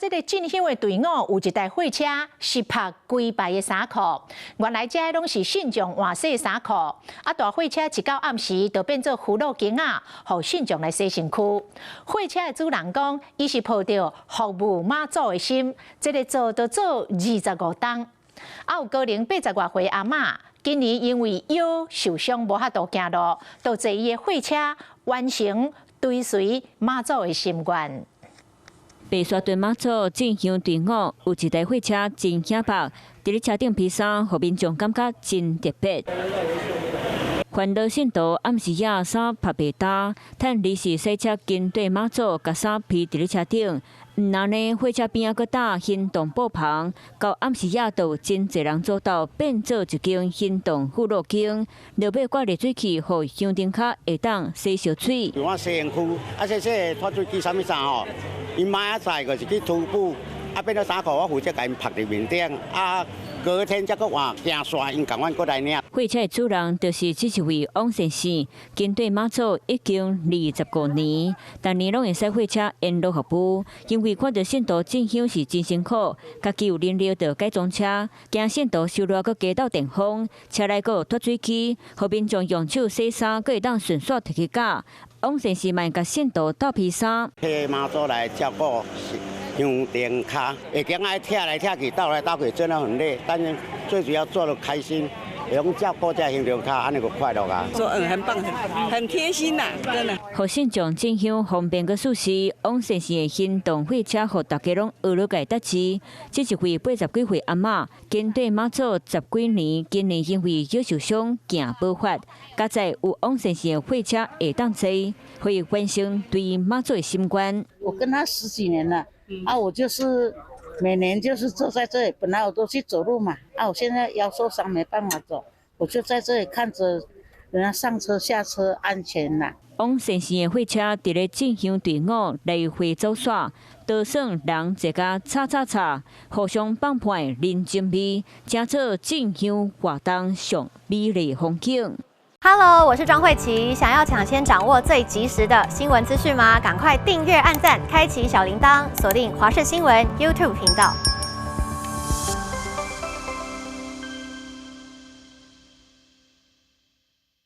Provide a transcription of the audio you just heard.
這個進香的隊伍有一台貨車是拍規排的衫褲，原來這攏是信眾換洗衫褲，大貨車一到暗時就變做葫蘆間啊，讓信眾來洗身軀。貨車的主人講，伊是抱着服務媽祖的心，這個做就做25冬。有高齡80多歲阿嬤，今年因為腰受傷無法度行路，就坐伊的貨車完成追隨媽祖的心願。白沙屯媽祖進香隊伍有一台貨車真顯白，佇咧車頂披衫，互民眾感覺真特別。環島信徒暗時夜衫拍白搭，趁臨時洗車跟隊媽祖，甲衫披佇咧車頂。毋然呢，火車邊仔閣搭行動布棚，到暗時夜就真濟人做到變做一間行動護路間，落尾掛熱水器，互香燈卡會當洗小水。我洗身軀，洗脫水機啥物衫吼，伊媽仔載個是去徒步，變咗衫褲我負責甲因拍佇面頂，隔天才閣換行山，因共阮過來領。貨車的主人就是這一位王先生，跟對媽祖已經25年，逐年攏會使貨車沿路服務。因為看到信徒進香是真辛苦，家己有能力就改裝車，驚信徒收落閣加到電風，車內閣有脫水機，互民眾用手洗衫，閣會當順續摕去甲。王先生嘛甲信徒鬥披衫。替媽祖來照顧。香燈卡，會驚愛跳來跳去，倒來倒去，真的很累。但是最主要做得開心，用照顧這香燈卡，安尼個快樂啊！說很棒，很貼心吶，真的。互信眾進香方便個舒適，王先生的行動貨車，互大家攏學了個搭志。這一位80幾歲阿嬤，跟對媽祖10幾年，今年因為腰受傷行無法，加在有王先生的貨車會當坐，可以完成對媽祖的心願。我跟他10幾年了。我就是每年就是坐在這裡，本來我都去走路嘛，我現在腰受傷沒辦法走，我就在這裡看着人家上車下車安全啦。王先生的貨車佇咧進香隊伍來回走耍，多算人一家吵，互相放伴人情味，正做進香活動上美麗風景。Hello， 我是莊慧琪。想要搶先掌握最及時的新聞資訊嗎？趕快訂閱、按讚、開啟小鈴鐺，鎖定華視新聞 YouTube 頻道。